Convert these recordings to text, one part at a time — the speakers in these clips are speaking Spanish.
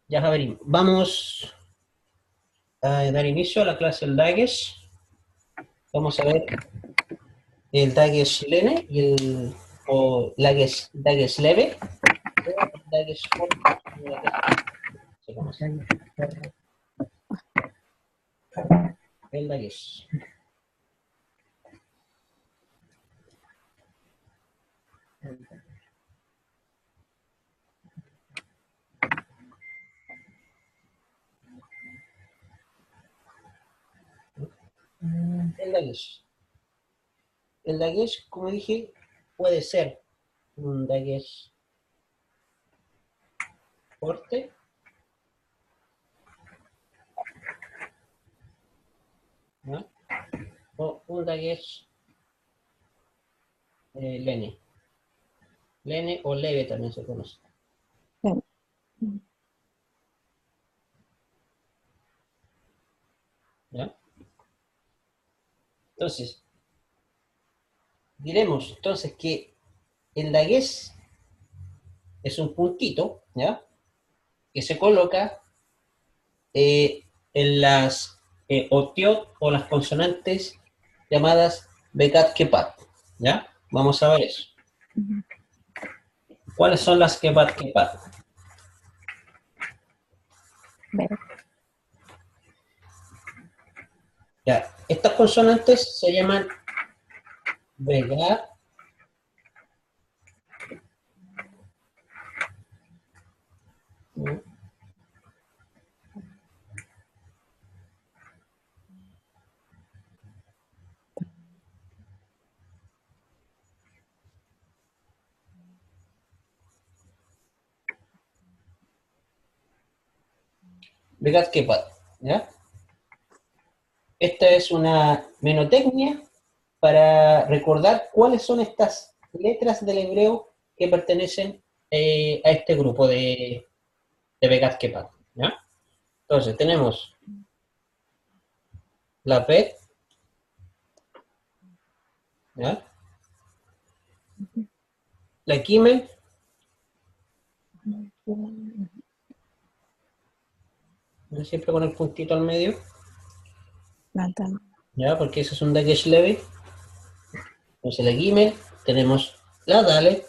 Ya, Javerín, vamos a dar inicio a la clase del Dagesh. Vamos a ver el Dagesh Lene y o Dagesh Leve, o Dagesh Corto, se conoce. El Dagesh. El Dagesh. El Dagesh, como dije, puede ser un Dagesh corte, ¿no? O un Dagesh Lene. Lene o leve también se conoce. ¿Ya? Entonces, diremos entonces que el Dagesh es un puntito, ¿ya? Que se coloca en las otiot o las consonantes llamadas Bekat Kepat, ¿ya? Vamos a ver eso. ¿Cuáles son las Kepat Kepat? Ya, estas consonantes se llaman Bekat Bekat Kepat, ¿ya? Esta es una menotecnia para recordar cuáles son estas letras del hebreo que pertenecen a este grupo de Bekat Kepat, ¿ya? Entonces tenemos la Bet, ¿ya? La Kimel, siempre con el puntito al medio, ¿ya? Porque eso es un Dagesh leve. Entonces la Gimel, tenemos la Dalet,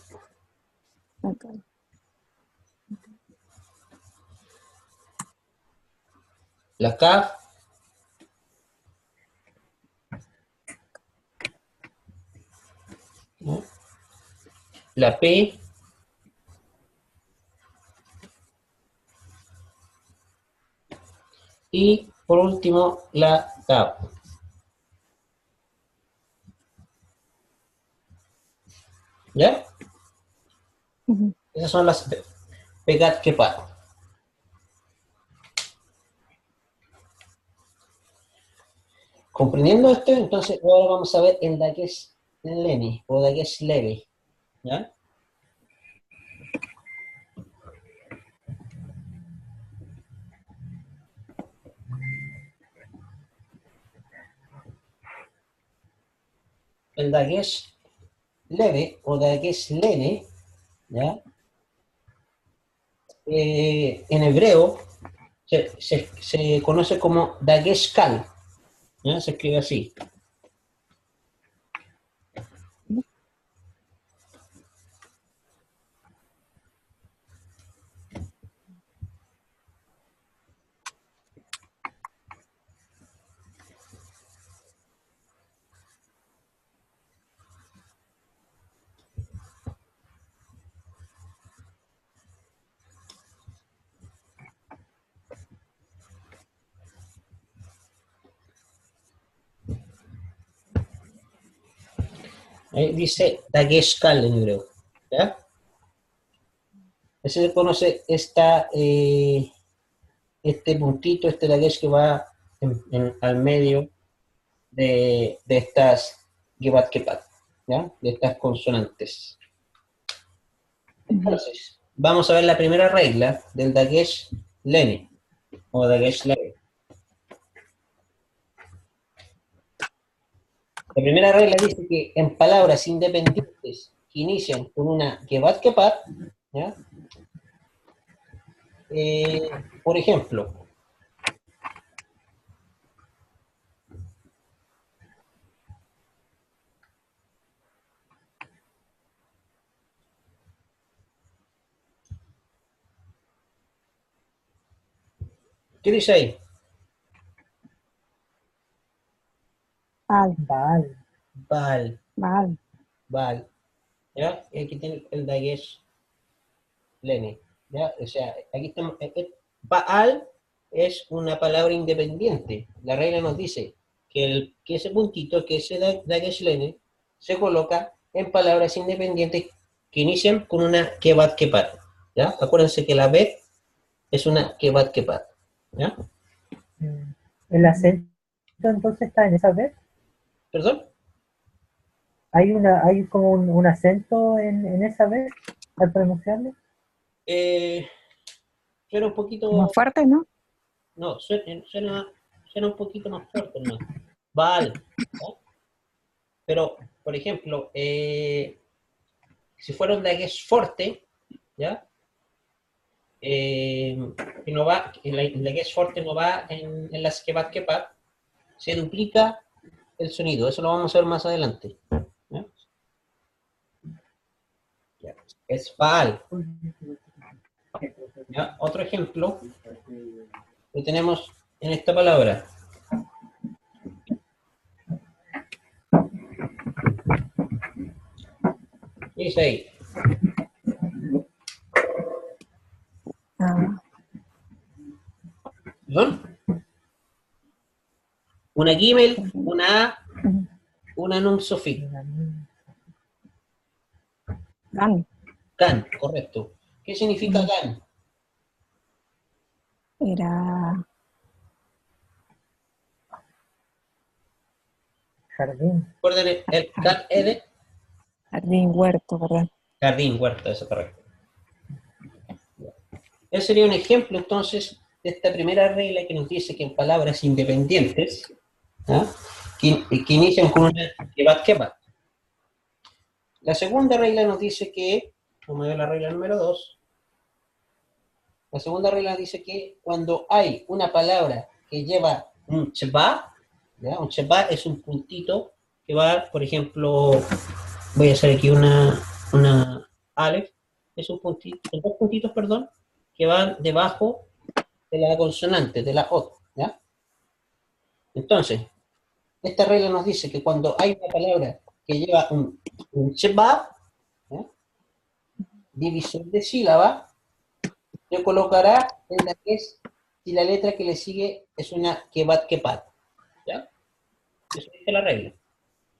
la Kaf, ¿no? La P, y por último la Kaf. ¿Ya? Esas son las Bekat Kepat. Comprendiendo esto, entonces ahora vamos a ver el Dagesh Lene o Dagesh leve, ¿ya? El Dagesh leve o Dagesh Lene, ¿ya? En hebreo se conoce como Dagesh Kal, ¿ya? Se escribe así. Ahí dice Dagesh Kal en hebreo, ¿ya? Ese se conoce este puntito, este Dagesh que va al medio de estas Gebat Kepat, ¿ya? De estas consonantes. Entonces, vamos a ver la primera regla del Dagesh Lene o Dagesh leve. La primera regla dice que en palabras independientes que inician con una Gebat Kepat, ¿ya? Por ejemplo, ¿qué dice ahí? Val, Val. Val, val. val. ¿Ya? Y aquí tiene el dagues lene. ¿Ya? O sea, aquí estamos. Baal es una palabra independiente. La regla nos dice que ese puntito, que ese dagues lene, se coloca en palabras independientes que inician con una kebat kepat. ¿Ya? Acuérdense que la bet es una kebat kepat. ¿Ya? El acento entonces está en esa vez. ¿Perdón? Hay como un acento en esa vez al pronunciarlo. Eh, suena un Más poquito. fuerte, ¿no? No, suena un poquito más fuerte, ¿no? Baal. ¿Ya? Pero, por ejemplo, si fuera un dagues fuerte, ¿ya? Que no va, el dagues fuerte no va en las kepat, se duplica el sonido. Eso lo vamos a ver más adelante. ¿Ya? Ya. Es Baal. ¿Ya? Otro ejemplo lo tenemos en esta palabra. Dice ahí. Ah, ¿Perdón? Una Gimel, una A, una Nun Sofit. gan. Gan, correcto. ¿Qué significa gan? Era Jardín. Recuerden el gan ede, jardín, huerto, ¿verdad? jardín, huerta, eso correcto. Ese sería un ejemplo entonces de esta primera regla que nos dice que en palabras independientes, ¿ah? que inician con una kebat. La segunda regla nos dice que, vamos a ver la regla número 2, la segunda regla dice que cuando hay una palabra que lleva un cheba, ¿ya? Un cheba es un puntito que va, por ejemplo, voy a hacer aquí una Aleph, es un puntito, son dos puntitos, perdón, que van debajo de la consonante, de la O, ¿ya? Entonces, esta regla nos dice que cuando hay una palabra que lleva un cheba, ¿ya? Divisor de sílaba, se colocará en la que es, si la letra que le sigue es una kepat, ¿ya? Eso dice la regla.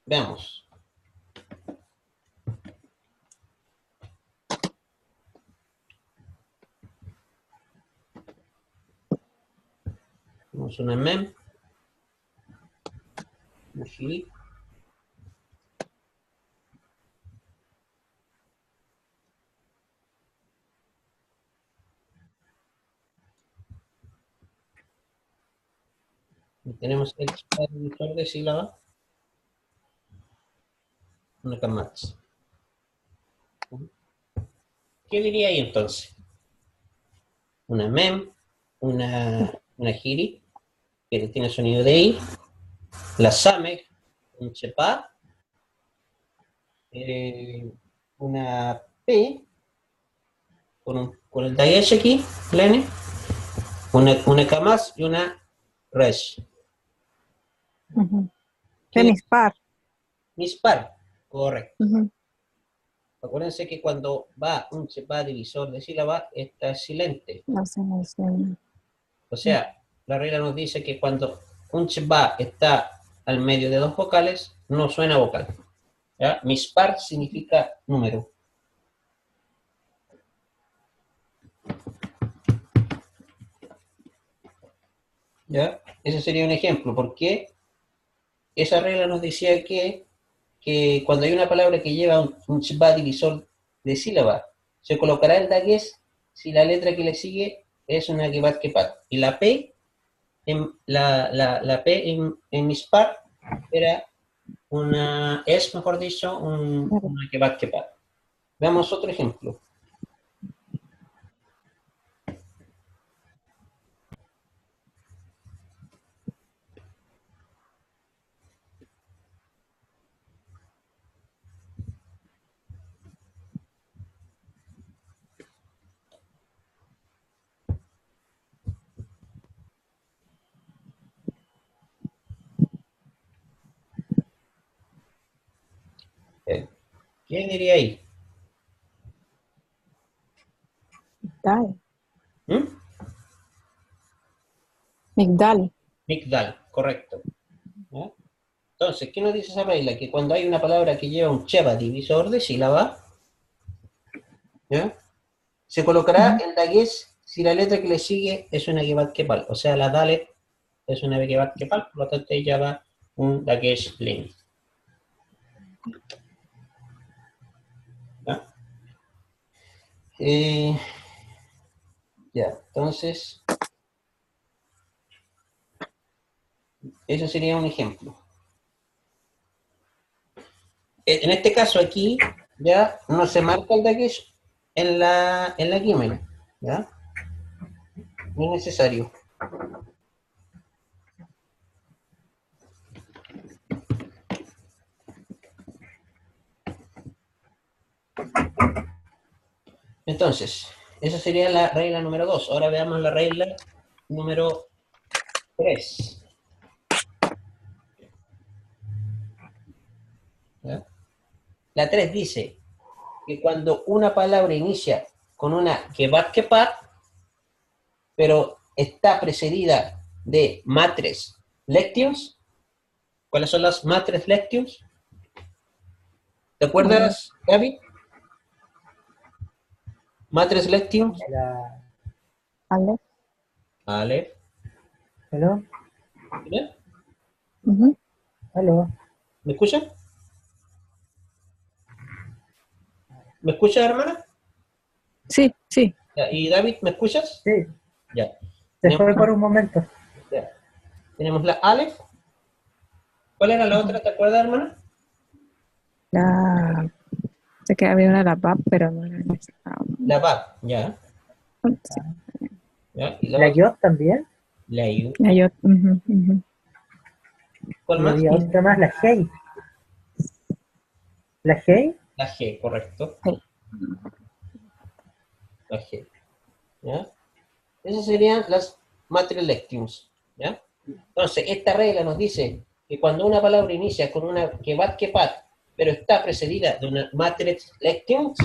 Veamos. Tenemos una mem, una shiri. Y tenemos el divisor de sílaba, una kamatz. ¿Qué diría ahí entonces? Una mem, una giri, que tiene sonido de i, la samek, un chepa, una p, con el dayesh aquí, la n, una kamaz y una resh. De mis par. Mispar, correcto. Uh-huh. Acuérdense que cuando va un chepa divisor de sílaba, está silente. No se menciona. O sea, la regla nos dice que cuando un chepa está al medio de dos vocales, no suena vocal. ¿Ya? Mispar significa número. ¿Ya? Ese sería un ejemplo, porque esa regla nos decía que cuando hay una palabra que lleva un chepa divisor de sílaba, se colocará el dagues si la letra que le sigue es una kepat. Y la P, la P en Mispar era es mejor dicho, una kepat. Veamos otro ejemplo. ¿Qué diría ahí? Migdal. ¿Mm? Migdal. Migdal, correcto. ¿Ya? Entonces, ¿qué nos dice esa regla? Que cuando hay una palabra que lleva un cheva divisor de sílaba, ¿ya? Se colocará Ujú. el dagués si la letra que le sigue es una Gevat Kepal. O sea, la Dalet es una Gevat Kepal, por lo tanto ella va un dagués Lenin. ¿Ya? Eh, ya, entonces, eso sería un ejemplo. En este caso aquí, ya no se marca el dagués en la Gimel, ¿ya? No es necesario. Entonces, esa sería la regla número 2. Ahora veamos la regla número 3. ¿Ya? La 3 dice que cuando una palabra inicia con una kebat kepat, pero está precedida de matres lections, ¿cuáles son las matres lections? ¿Te Aleph. acuerdas, Gaby? Matres lections. La, Aleph. Vale. ¿aló? ¿Ya? Ujú. ¿Aló? ¿Me escuchan? ¿Me escuchas, hermana? Sí, sí. Ya. ¿Y David, me escuchas? Sí, Ya. se Tenemos, fue por un momento. ya. Tenemos la Aleph. ¿Cuál era la Ujú. otra? ¿Te acuerdas, hermana? La... Sé que había una la PAP, pero no era en esta. La Bab. Ya. Sí. Ya. ¿Y la La otra? Yod también. La Yu. La yo. Ujú, ujú. ¿Cuál Y más? había Sí. otra más, la Hey. La Hey. La G, correcto. Sí. La G. ¿Ya? Esas serían las matrilections, ¿ya? Entonces, esta regla nos dice que cuando una palabra inicia con una kepat, pero está precedida de una matrix lections,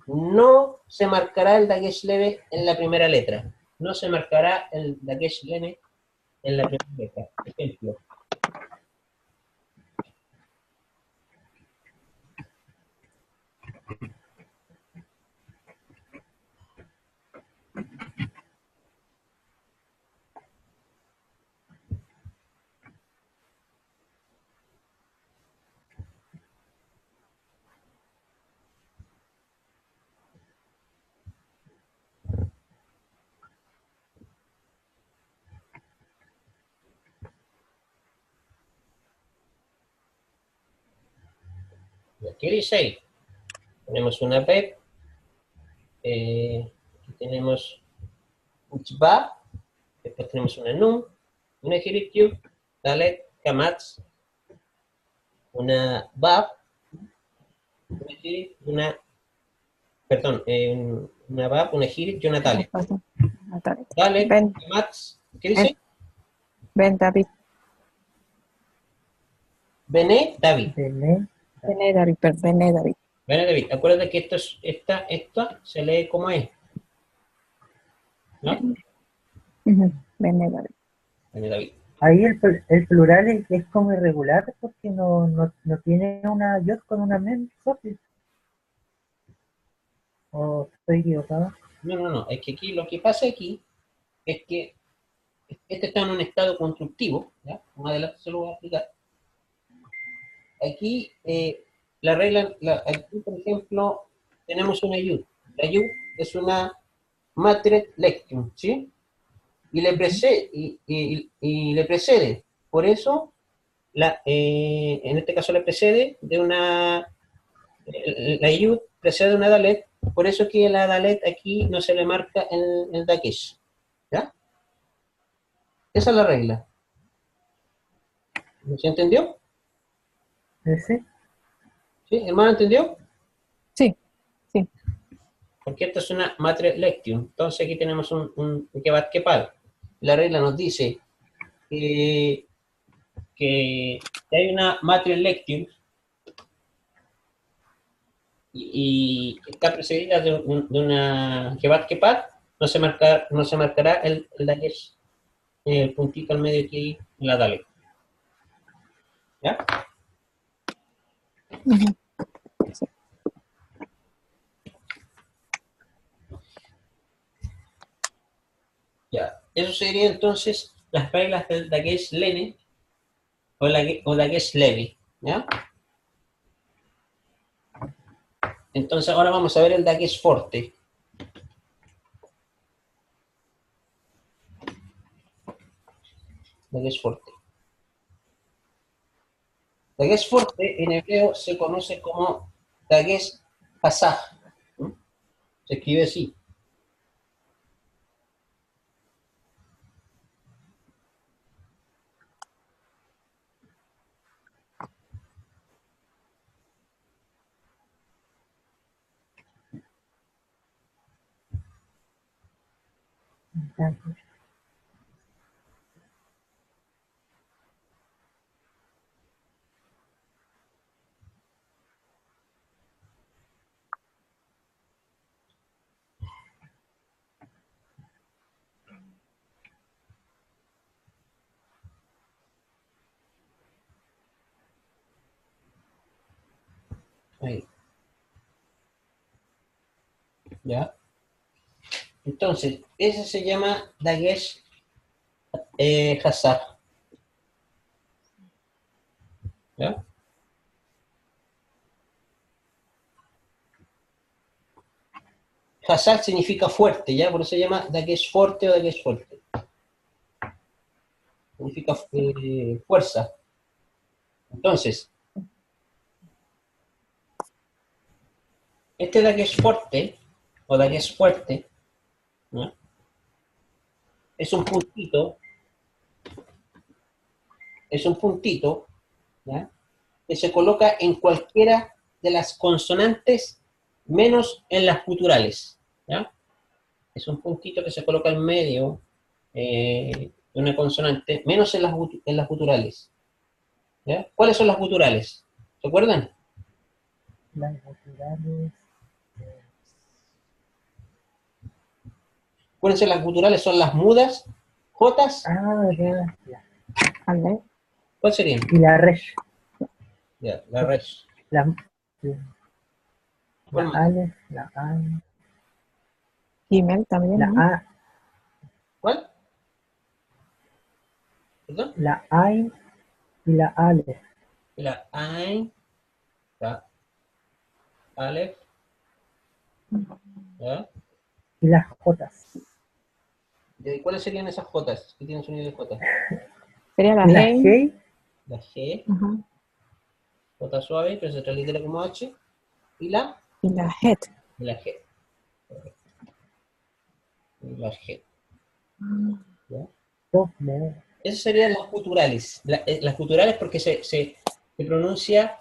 no se marcará el dagesh leve en la primera letra. No se marcará el dagesh leve en la primera letra. Ejemplo. ¿Qué dice ahí? Tenemos una PEP, tenemos un chba, después tenemos una NUM, una Hirikyu, Dalet, Kamats, una BAP, una Hirik, perdón, una BAP, una Hirik y una ¿Qué nos Dalet. pasa? David. Dalet, Ven, Kamats, ¿qué ven, dice? ven, David. Bené, David. Bené. Ven, David, ven, David. Bené, David. Acuérdate que esta se lee como es, ¿no? Ujú. Ven, David. Bené, David. Ahí el plural es como irregular porque no tiene una Yod con una men, Sofi. ¿O estoy equivocado? No, no, no. Es que aquí lo que pasa aquí es que este está en un estado constructivo, ¿ya? Más adelante se lo voy a explicar. Aquí, la regla, aquí, por ejemplo, tenemos una yud. La yud es una matrix lectum, ¿sí? Y le Ujú. precede, y le precede. Por eso, en este caso le precede de una, la yud precede de una dalet, por eso que la dalet aquí no se le marca el dakesh, ¿ya? Esa es la regla. ¿Se entendió? ¿Ese? ¿Sí? ¿Hermano entendió? Sí, sí. Porque esta es una matrix lectium. Entonces aquí tenemos un kebat kepal. La regla nos dice que, que hay una matrix lectium y está precedida de una Kebat, no se marcará el dagesh, el puntito al medio aquí en la Dalet. ¿Ya? Ujú. Ya. Eso sería entonces las reglas del dagesh lene o dagesh levi. ¿Ya? Entonces ahora vamos a ver el dagesh forte. Dagesh forte. Dagesh fuerte en hebreo se conoce como Dagesh Hasaj. ¿Mm? Se escribe así. Ahí. ¿Ya? Entonces, ese se llama Dagesh Hasaj. ¿Ya? Hasaj significa fuerte, ¿ya? Por eso se llama Dagesh fuerte o Dagesh fuerte. Significa fuerza. Entonces, este Dagesh fuerte o Dagesh fuerte, ¿no? Es un puntito, ¿ya? Que se coloca en cualquiera de las consonantes menos en las guturales, ¿ya? Es un puntito que se coloca en medio de una consonante, menos en las guturales, ¿ya? ¿Cuáles son las guturales? ¿Se acuerdan? Las naturales. Acuérdense, las guturales son las mudas, jotas, Ya. Ale, ¿cuál serían? Y la resh. Ya, la resh. La, ¿Cuál la más? alef, la ain, Gimel también, la ¿no? a, ¿Cuál? ¿Perdón? la ain y la alef. La ain, la alef, ¿ya? Y las jotas. ¿Y cuáles serían esas jotas? ¿Qué tienen sonido de jota? Sería la La Hey. hey, La G, Ajá. jota suave, pero se translitera como H, y la, Y la Het. y la G. Y la G. ¿Ya? dos me. Esas serían las guturales. Las guturales porque se pronuncia,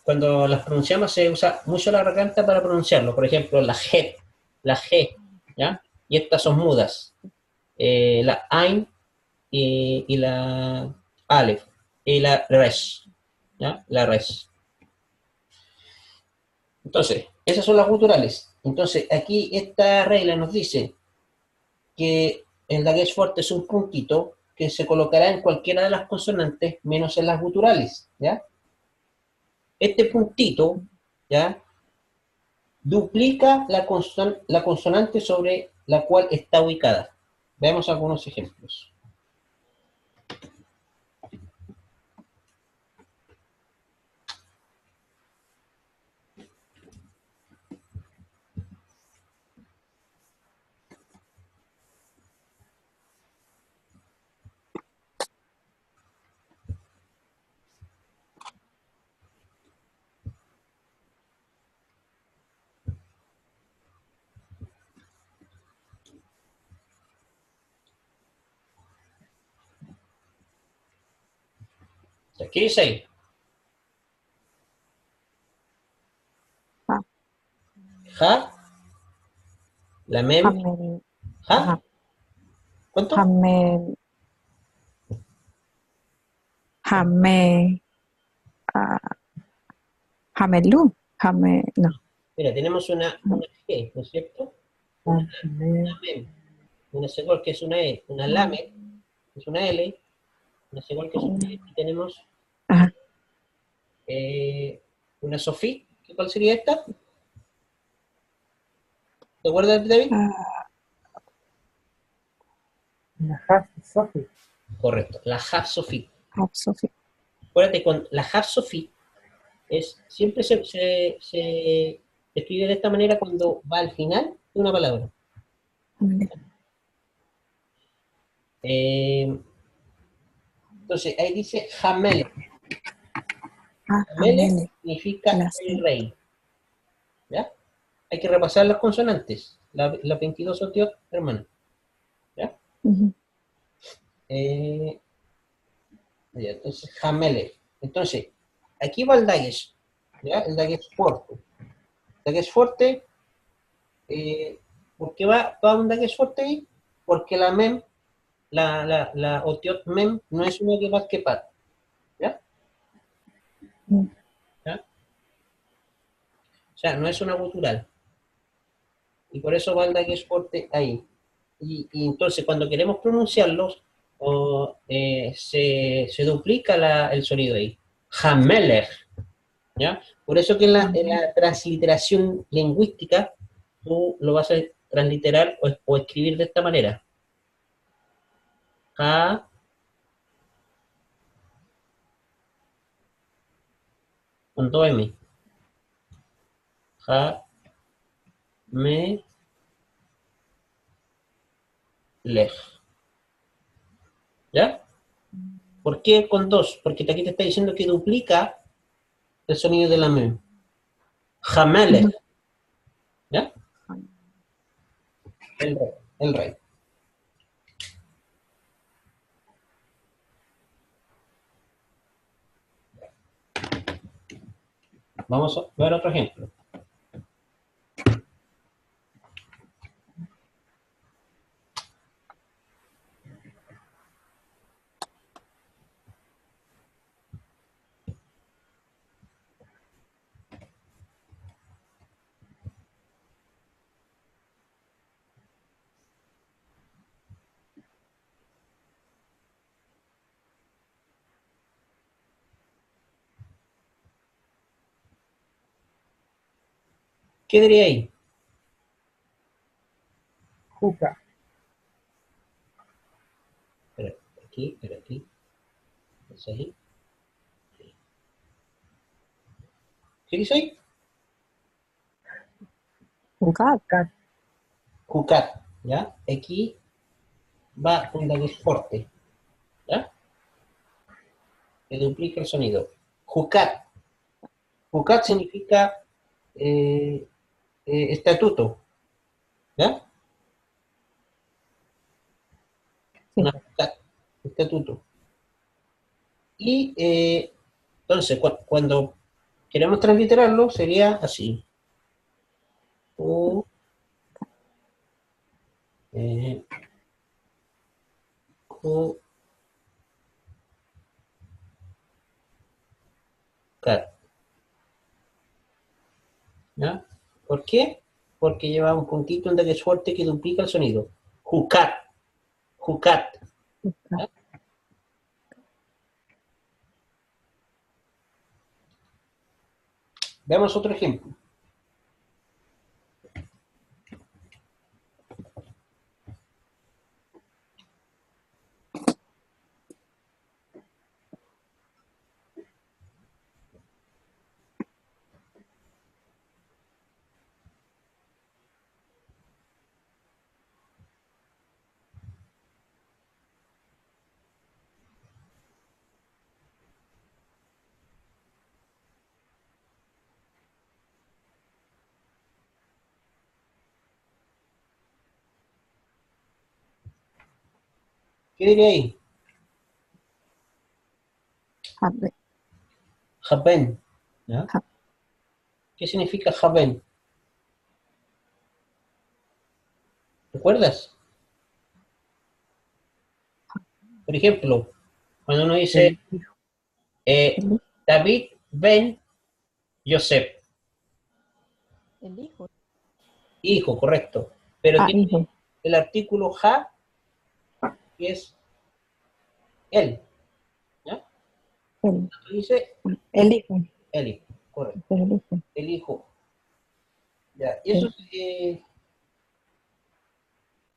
cuando las pronunciamos se usa mucho la garganta para pronunciarlo. Por ejemplo, la G, ¿ya? Y estas son mudas. La Ain y la Aleph y la Resh, ¿ya? La Resh. Entonces, esas son las guturales. Entonces, aquí esta regla nos dice que el dagesh fuerte es un puntito que se colocará en cualquiera de las consonantes menos en las guturales, ¿ya? Este puntito, ¿ya? Duplica la consonante sobre la cual está ubicada. Veamos algunos ejemplos. ¿Qué dice ahí? Ah, Ja, la mem, Hamel. ja, Ajá. ¿cuánto? Hamel. Hame. ah, Hamelú. No. Mira, tenemos una G, ¿no es cierto? Hamlet, Una mem, una segol que es una E, una lamet, que es una L, una segol que es una E, y tenemos Ajá. una Sofí. ¿Cuál sería esta? ¿Te acuerdas, David? una half Sophie, Correcto, la half Sofí. Sophie. Acuérdate, con la half Sofí siempre se escribe de esta manera cuando va al final de una palabra. Entonces, ahí dice Hamel. Hamel Hamele. significa La el C. rey. ¿Ya? Hay que repasar las consonantes, las 22 otiot, hermano. ¿Ya? Ujú. Ya, entonces, Hamele. Entonces, aquí va el Dagesh. ¿Ya? El Dagesh fuerte. Dagesh fuerte, ¿por qué va un Dagesh fuerte ahí? Porque la mem, la otiot mem, no es una que va que pat. ¿Ya? Mm. ¿Ya? O sea, no es una gutural. Y por eso va el Dagesh fuerte ahí. Y entonces cuando queremos pronunciarlos, se duplica el sonido ahí. Hameler, ¿ya? Por eso que en la transliteración lingüística tú lo vas a transliterar o escribir de esta manera. Ha, con dos M. Ha, me, lej. ¿Ya? ¿Por qué con dos? Porque aquí te está diciendo que duplica el sonido de la M. Hamelech, ¿ya? El rey. El rey. Vamos a ver otro ejemplo. ¿Qué diría ahí? Juca, Espera aquí. ¿Es ahí? ¿Qué dice ahí? God. cat, Jucat, ¿ya? Aquí va un dagues fuerte, ¿ya? Que duplica el sonido. Jucat. Jucat significa eh, estatuto, ¿ya? Sí. Una jucat, estatuto. Y entonces, cuando queremos transliterarlo, sería así. U, eh, Jucat, ¿ya? ¿Por qué? Porque lleva un puntito en dagues fuerte que duplica el sonido. Jucat, jucat. ¿Ya? Veamos otro ejemplo. ¿Qué diría ahí? Habe. Haben, ¿ya? Ha- ¿Qué significa haben? ¿Recuerdas? Por ejemplo, cuando uno dice el hijo, eh, David ben Joseph, El hijo. Hijo, correcto. Pero tiene Hijo. el artículo ja, que es él. ¿Ya? El, Dice el hijo. el hijo, correcto. El hijo. El hijo. Ya, y eso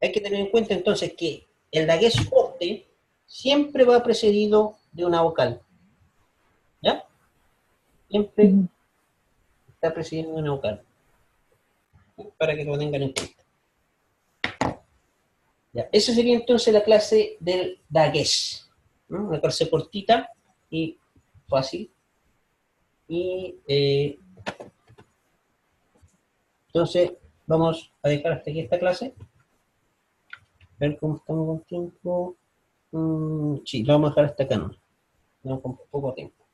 hay que tener en cuenta entonces que el dagués fuerte siempre va precedido de una vocal. ¿Ya? Siempre Ujú. está precedido de una vocal. Para que lo tengan en cuenta. Ya, esa sería entonces la clase del dagués. ¿No? Una clase cortita y fácil. Y entonces vamos a dejar hasta aquí esta clase. A ver cómo estamos con tiempo. Sí, lo vamos a dejar hasta acá, ¿no? Tenemos con poco tiempo.